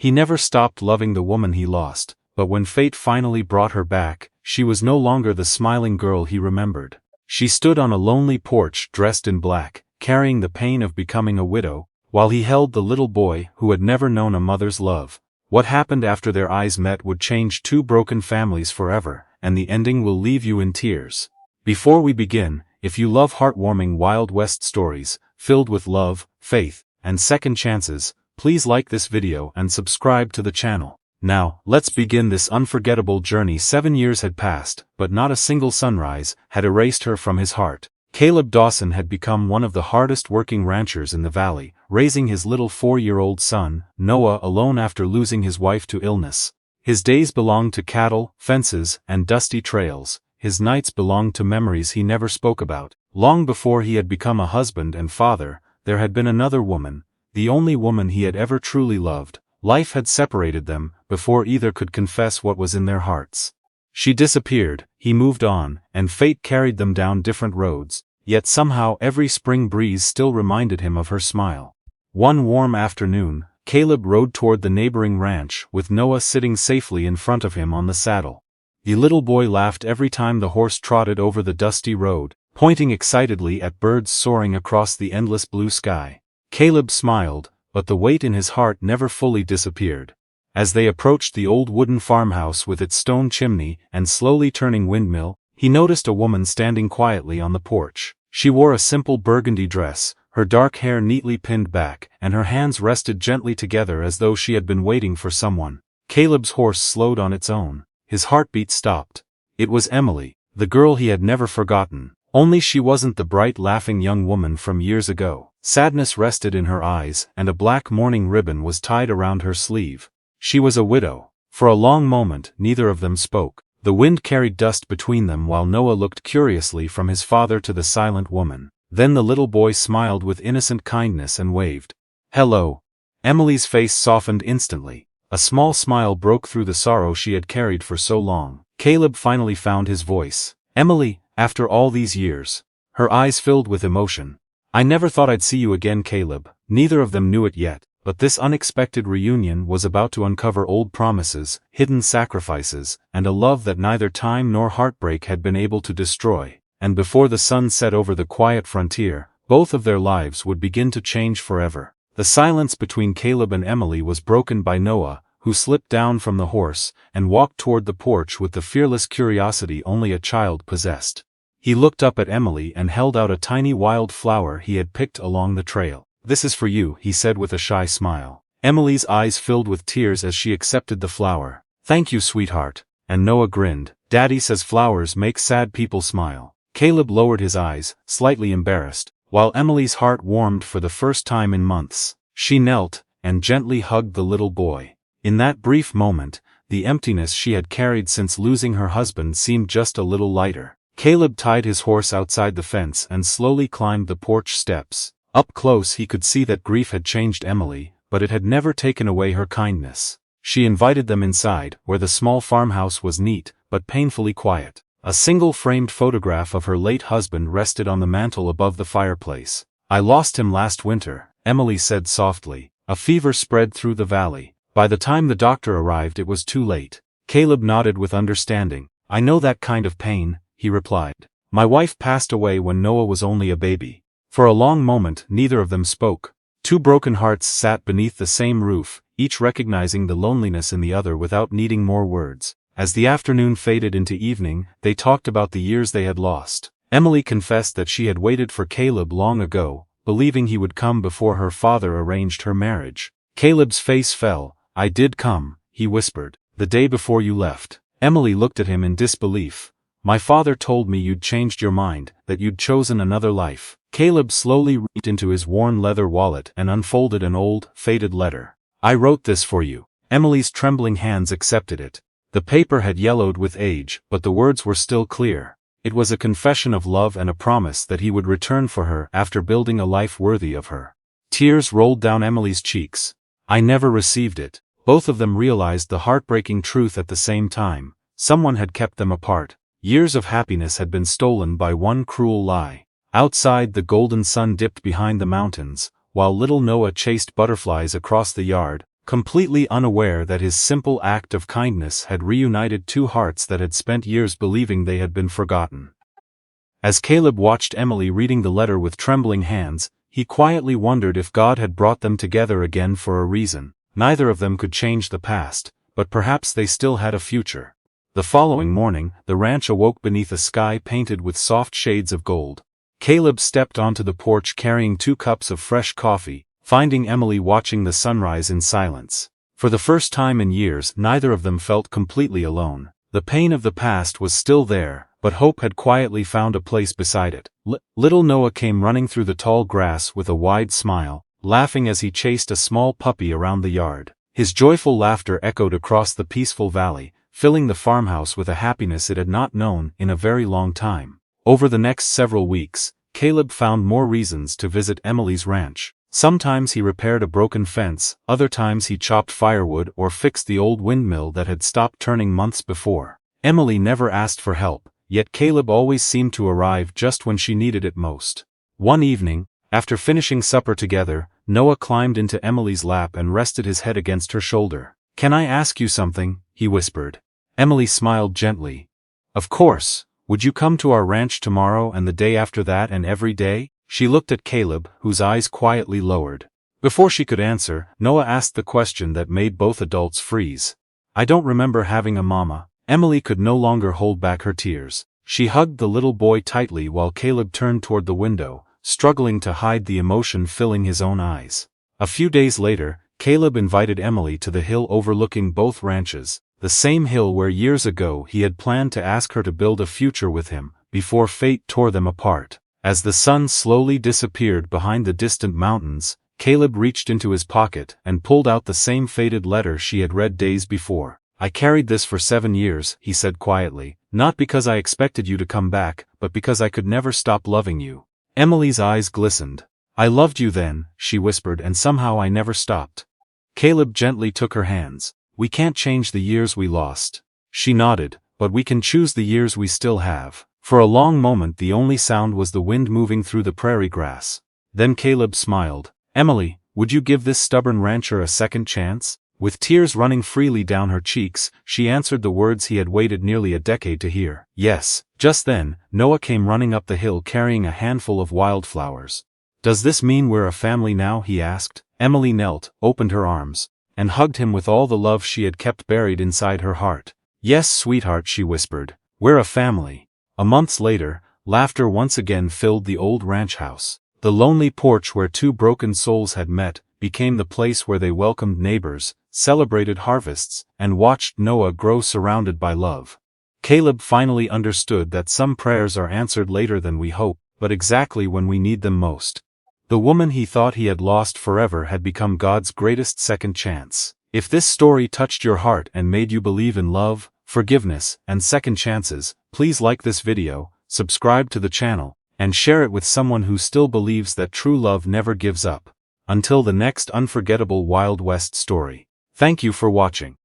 He never stopped loving the woman he lost, but when fate finally brought her back, she was no longer the smiling girl he remembered. She stood on a lonely porch dressed in black, carrying the pain of becoming a widow, while he held the little boy who had never known a mother's love. What happened after their eyes met would change two broken families forever, and the ending will leave you in tears. Before we begin, if you love heartwarming Wild West stories, filled with love, faith, and second chances, please like this video and subscribe to the channel. Now, let's begin this unforgettable journey. 7 years had passed, but not a single sunrise had erased her from his heart. Caleb Dawson had become one of the hardest working ranchers in the valley, raising his little 4-year-old son, Noah, alone after losing his wife to illness. His days belonged to cattle, fences, and dusty trails. His nights belonged to memories he never spoke about. Long before he had become a husband and father, there had been another woman, the only woman he had ever truly loved. Life had separated them, before either could confess what was in their hearts. She disappeared, he moved on, and fate carried them down different roads, yet somehow every spring breeze still reminded him of her smile. One warm afternoon, Caleb rode toward the neighboring ranch, with Noah sitting safely in front of him on the saddle. The little boy laughed every time the horse trotted over the dusty road, pointing excitedly at birds soaring across the endless blue sky. Caleb smiled, but the weight in his heart never fully disappeared. As they approached the old wooden farmhouse with its stone chimney and slowly turning windmill, he noticed a woman standing quietly on the porch. She wore a simple burgundy dress, her dark hair neatly pinned back, and her hands rested gently together as though she had been waiting for someone. Caleb's horse slowed on its own. His heartbeat stopped. It was Emily, the girl he had never forgotten. Only she wasn't the bright laughing young woman from years ago. Sadness rested in her eyes, and a black mourning ribbon was tied around her sleeve. She was a widow. For a long moment, neither of them spoke. The wind carried dust between them while Noah looked curiously from his father to the silent woman. Then the little boy smiled with innocent kindness and waved. "Hello." Emily's face softened instantly. A small smile broke through the sorrow she had carried for so long. Caleb finally found his voice. "Emily, after all these years." Her eyes filled with emotion. "I never thought I'd see you again, Caleb." Neither of them knew it yet, but this unexpected reunion was about to uncover old promises, hidden sacrifices, and a love that neither time nor heartbreak had been able to destroy. And before the sun set over the quiet frontier, both of their lives would begin to change forever. The silence between Caleb and Emily was broken by Noah, who slipped down from the horse and walked toward the porch with the fearless curiosity only a child possessed. He looked up at Emily and held out a tiny wild flower he had picked along the trail. "This is for you," he said with a shy smile. Emily's eyes filled with tears as she accepted the flower. "Thank you, sweetheart." And Noah grinned. "Daddy says flowers make sad people smile." Caleb lowered his eyes, slightly embarrassed, while Emily's heart warmed for the first time in months. She knelt and gently hugged the little boy. In that brief moment, the emptiness she had carried since losing her husband seemed just a little lighter. Caleb tied his horse outside the fence and slowly climbed the porch steps. Up close he could see that grief had changed Emily, but it had never taken away her kindness. She invited them inside, where the small farmhouse was neat, but painfully quiet. A single framed photograph of her late husband rested on the mantel above the fireplace. "I lost him last winter," Emily said softly. "A fever spread through the valley. By the time the doctor arrived it was too late." Caleb nodded with understanding. "I know that kind of pain," he replied. "My wife passed away when Noah was only a baby." For a long moment neither of them spoke. Two broken hearts sat beneath the same roof, each recognizing the loneliness in the other without needing more words. As the afternoon faded into evening, they talked about the years they had lost. Emily confessed that she had waited for Caleb long ago, believing he would come before her father arranged her marriage. Caleb's face fell. "I did come," he whispered, "the day before you left." Emily looked at him in disbelief. "My father told me you'd changed your mind, that you'd chosen another life." Caleb slowly reached into his worn leather wallet and unfolded an old, faded letter. "I wrote this for you." Emily's trembling hands accepted it. The paper had yellowed with age, but the words were still clear. It was a confession of love and a promise that he would return for her after building a life worthy of her. Tears rolled down Emily's cheeks. "I never received it." Both of them realized the heartbreaking truth at the same time. Someone had kept them apart. Years of happiness had been stolen by one cruel lie. Outside, the golden sun dipped behind the mountains, while little Noah chased butterflies across the yard. completely unaware that his simple act of kindness had reunited two hearts that had spent years believing they had been forgotten. As Caleb watched Emily reading the letter with trembling hands, he quietly wondered if God had brought them together again for a reason. Neither of them could change the past, but perhaps they still had a future. The following morning, the ranch awoke beneath a sky painted with soft shades of gold. Caleb stepped onto the porch carrying 2 cups of fresh coffee, finding Emily watching the sunrise in silence. For the first time in years, neither of them felt completely alone. The pain of the past was still there, but hope had quietly found a place beside it. Little Noah came running through the tall grass with a wide smile, laughing as he chased a small puppy around the yard. His joyful laughter echoed across the peaceful valley, filling the farmhouse with a happiness it had not known in a very long time. Over the next several weeks, Caleb found more reasons to visit Emily's ranch. Sometimes he repaired a broken fence, other times he chopped firewood or fixed the old windmill that had stopped turning months before. Emily never asked for help, yet Caleb always seemed to arrive just when she needed it most. One evening, after finishing supper together, Noah climbed into Emily's lap and rested his head against her shoulder. "Can I ask you something?" he whispered. Emily smiled gently. "Of course. Would you come to our ranch tomorrow and the day after that and every day?" She looked at Caleb, whose eyes quietly lowered. Before she could answer, Noah asked the question that made both adults freeze. "I don't remember having a mama." Emily could no longer hold back her tears. She hugged the little boy tightly while Caleb turned toward the window, struggling to hide the emotion filling his own eyes. A few days later, Caleb invited Emily to the hill overlooking both ranches, the same hill where years ago he had planned to ask her to build a future with him, before fate tore them apart. As the sun slowly disappeared behind the distant mountains, Caleb reached into his pocket and pulled out the same faded letter she had read days before. "I carried this for 7 years, he said quietly, "not because I expected you to come back, but because I could never stop loving you." Emily's eyes glistened. "I loved you then," she whispered, "and somehow I never stopped." Caleb gently took her hands. "We can't change the years we lost." She nodded, "But we can choose the years we still have." For a long moment the only sound was the wind moving through the prairie grass. Then Caleb smiled. "Emily, would you give this stubborn rancher a second chance?" With tears running freely down her cheeks, she answered the words he had waited nearly a decade to hear. "Yes." Just then, Noah came running up the hill carrying a handful of wildflowers. "Does this mean we're a family now?" he asked. Emily knelt, opened her arms, and hugged him with all the love she had kept buried inside her heart. "Yes, sweetheart," she whispered. "We're a family." A month later, laughter once again filled the old ranch house. The lonely porch where 2 broken souls had met became the place where they welcomed neighbors, celebrated harvests, and watched Noah grow surrounded by love. Caleb finally understood that some prayers are answered later than we hope, but exactly when we need them most. The woman he thought he had lost forever had become God's greatest second chance. If this story touched your heart and made you believe in love, forgiveness, and second chances, please like this video, subscribe to the channel, and share it with someone who still believes that true love never gives up. Until the next unforgettable Wild West story. Thank you for watching.